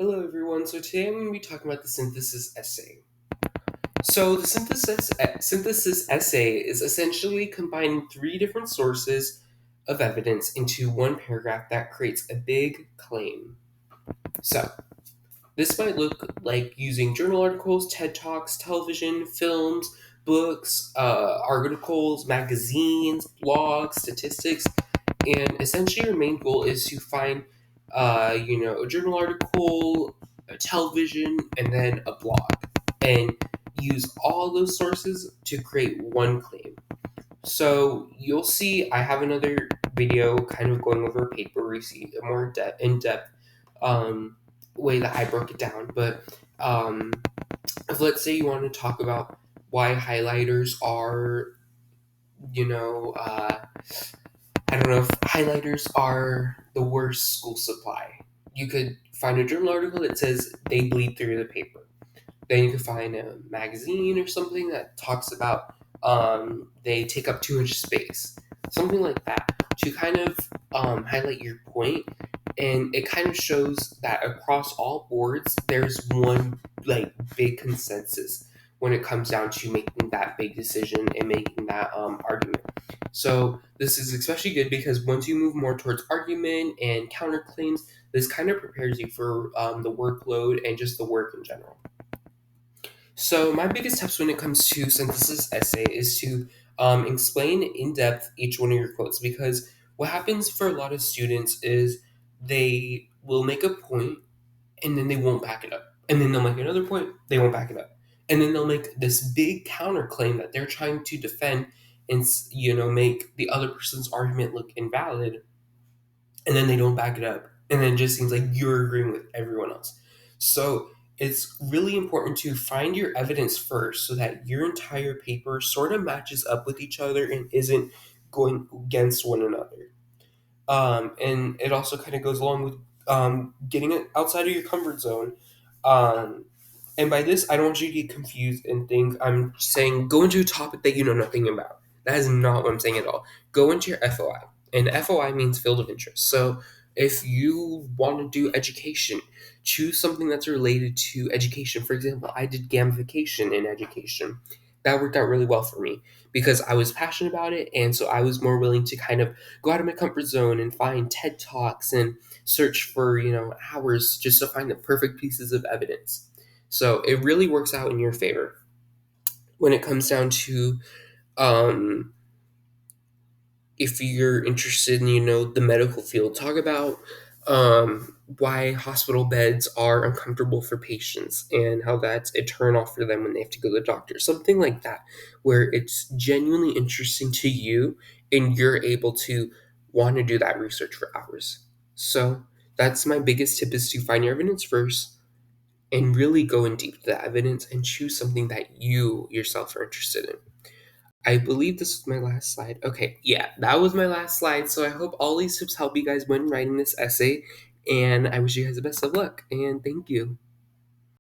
Hello everyone, so today I'm going to be talking about the synthesis essay. So the synthesis essay is essentially combining three different sources of evidence into one paragraph that creates a big claim. So this might look like using journal articles, TED Talks, television, films, books, articles, magazines, blogs, statistics, and essentially your main goal is to find a journal article, a television, and then a blog, and use all those sources to create one claim. So you'll see I have another video kind of going over a paper where you see a more in-depth um, way that I broke it down. But if let's say you want to talk about why highlighters are, you know, I don't know if highlighters are the worst school supply. You could find a journal article that says they bleed through the paper. Then you could find a magazine or something that talks about they take up too much space. Something like that to kind of highlight your point. And it kind of shows that across all boards, there's one like big consensus when it comes down to making that big decision and making that argument. So this is especially good because once you move more towards argument and counterclaims, this kind of prepares you for the workload and just the work in general. So my biggest tips when it comes to synthesis essay is to explain in depth each one of your quotes, because what happens for a lot of students is they will make a point and then they won't back it up, and then they'll make another point, they won't back it up, and then they'll make this big counterclaim that they're trying to defend and make the other person's argument look invalid, and then they don't back it up, and then it just seems like you're agreeing with everyone else. So it's really important to find your evidence first so that your entire paper sort of matches up with each other and isn't going against one another. And it also kind of goes along with getting it outside of your comfort zone. Um, and by this, I don't want you to get confused and think I'm saying go into a topic that you know nothing about. That is not what I'm saying at all. Go into your FOI. And FOI means field of interest. So if you want to do education, choose something that's related to education. For example, I did gamification in education. That worked out really well for me because I was passionate about it. And so I was more willing to kind of go out of my comfort zone and find TED Talks and search for, hours just to find the perfect pieces of evidence. So it really works out in your favor when it comes down to um, if you're interested in, the medical field. Talk about why hospital beds are uncomfortable for patients and how that's a turn off for them when they have to go to the doctor. Something like that, where it's genuinely interesting to you and you're able to want to do that research for hours. So that's my biggest tip, is to find your evidence first and really go in deep to the evidence and choose something that you yourself are interested in. I believe this was my last slide. Okay, yeah, that was my last slide. So I hope all these tips help you guys when writing this essay. And I wish you guys the best of luck. And thank you.